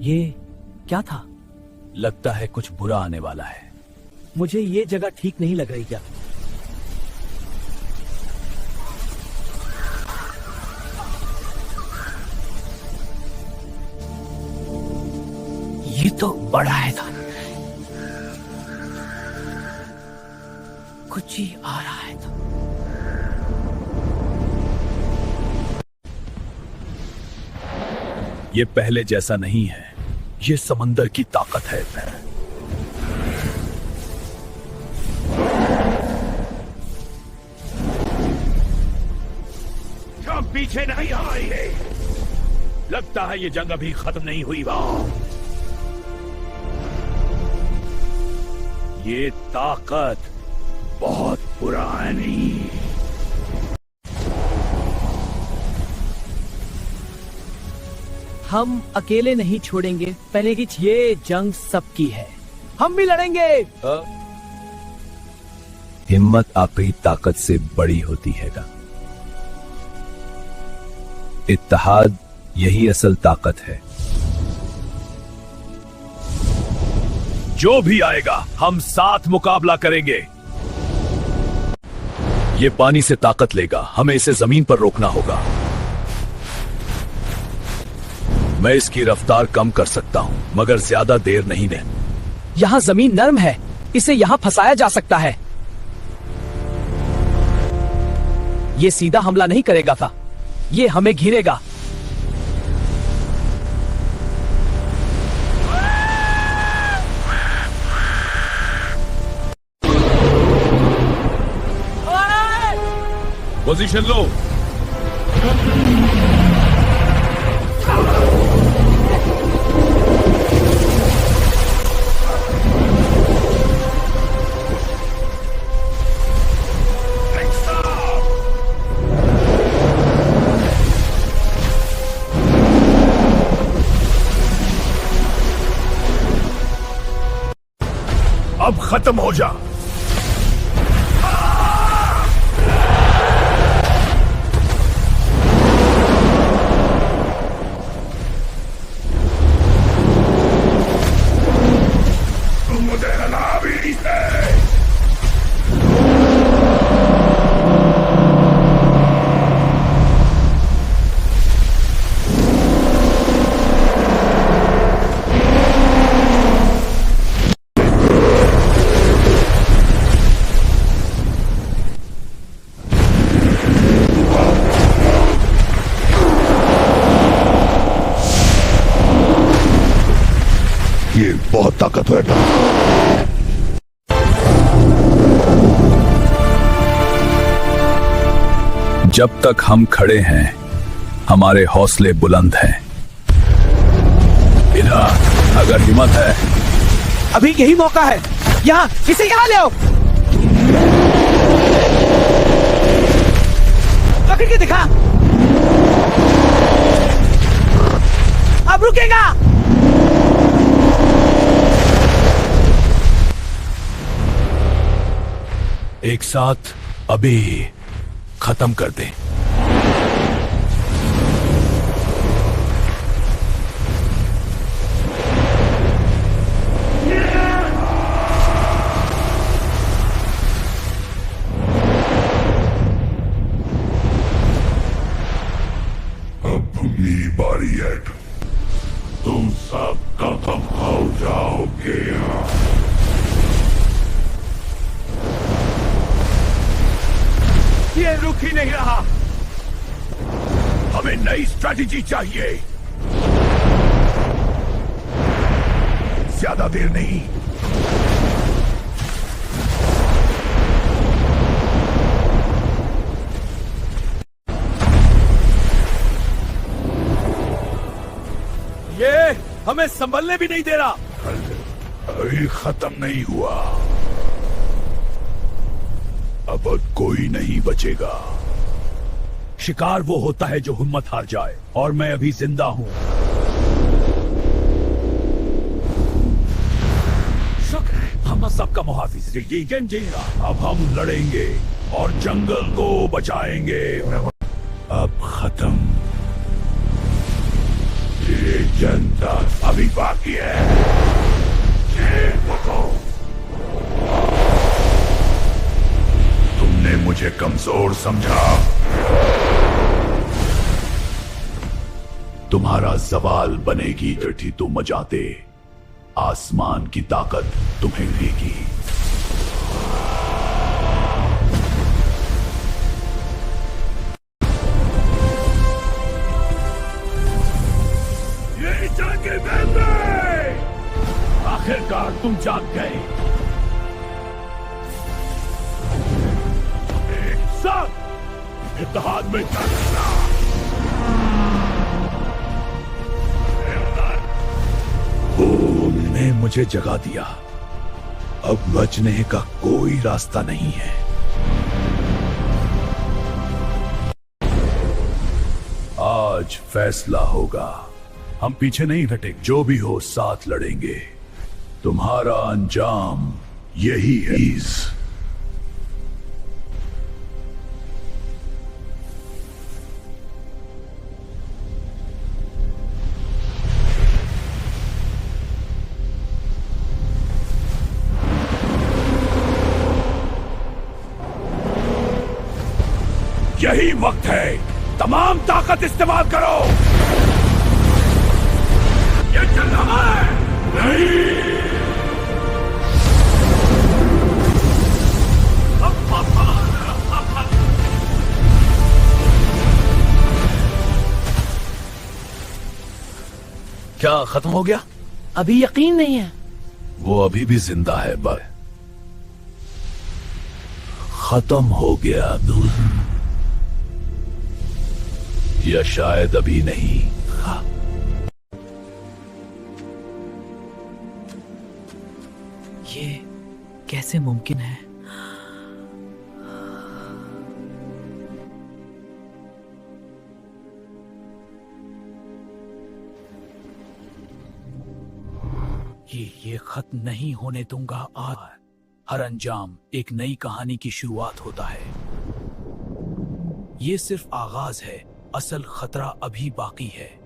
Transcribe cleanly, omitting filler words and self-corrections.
ये क्या था? लगता है कुछ बुरा आने वाला है। मुझे ये जगह ठीक नहीं लग रही। क्या ये तो बड़ा है था। कुछ ही आ रहा है था। ये पहले जैसा नहीं है। ये समंदर की ताकत है। हम पीछे नहीं आएंगे। लगता है ये जंग अभी खत्म नहीं हुई। ये ताकत बहुत पुरानी। हम अकेले नहीं छोड़ेंगे। पहले की ये जंग सबकी है। हम भी लड़ेंगे। हिम्मत आपकी ताकत से बड़ी होती है का। इत्तेहाद यही असल ताकत है। जो भी आएगा हम साथ मुकाबला करेंगे। ये पानी से ताकत लेगा। हमें इसे जमीन पर रोकना होगा। मैं इसकी रफ्तार कम कर सकता हूं, मगर ज्यादा देर नहीं ले। यहाँ जमीन नरम है। इसे यहाँ फंसाया जा सकता है। ये सीधा हमला नहीं करेगा था। ये हमें घिरेगा। पोजीशन लो। अब खत्म हो जा। ये बहुत ताकतवर था। जब तक हम खड़े हैं हमारे हौसले बुलंद हैं। बिना अगर हिम्मत है। अभी यही मौका है। यहाँ इसे यहाँ ले आओ। पकड़ के दिखा। अब रुकेगा। एक साथ अभी खत्म कर दें। अब अपनी बारी है। तुम सब खत्म हो जाओगे। ये रुक ही नहीं रहा। हमें नई स्ट्रैटेजी चाहिए। ज्यादा देर नहीं। ये हमें संभलने भी नहीं दे रहा। अभी खत्म नहीं हुआ। अब कोई नहीं बचेगा। शिकार वो होता है जो हिम्मत हार जाए, और मैं अभी जिंदा हूं। शुक्र है हम सबका मुहाफिज। अब हम लड़ेंगे और जंगल को बचाएंगे। अब खत्म। ये जनता अभी बाकी है। ये देखो, तुमने मुझे कमजोर समझा। तुम्हारा सवाल बनेगी चिट्ठी तो मजाते, आसमान की ताकत तुम्हें लेगी। ये जाके बंदे, आखिरकार तुम जाग गए। एक साथ इत्तेहाद में चलना। तुमने मुझे जगा दिया, अब बचने का कोई रास्ता नहीं है। आज फैसला होगा, हम पीछे नहीं हटेंगे। जो भी हो साथ लड़ेंगे। तुम्हारा अंजाम यही है। यही वक्त है, तमाम ताकत इस्तेमाल करो। ये चलना है नहीं। क्या खत्म हो गया? अभी यकीन नहीं है। वो अभी भी जिंदा है, पर खत्म हो गया। या शायद अभी नहीं। ये कैसे मुमकिन है? ये खत्म नहीं होने दूंगा। आज हर अंजाम एक नई कहानी की शुरुआत होता है। ये सिर्फ आगाज है, असल खतरा अभी बाकी है।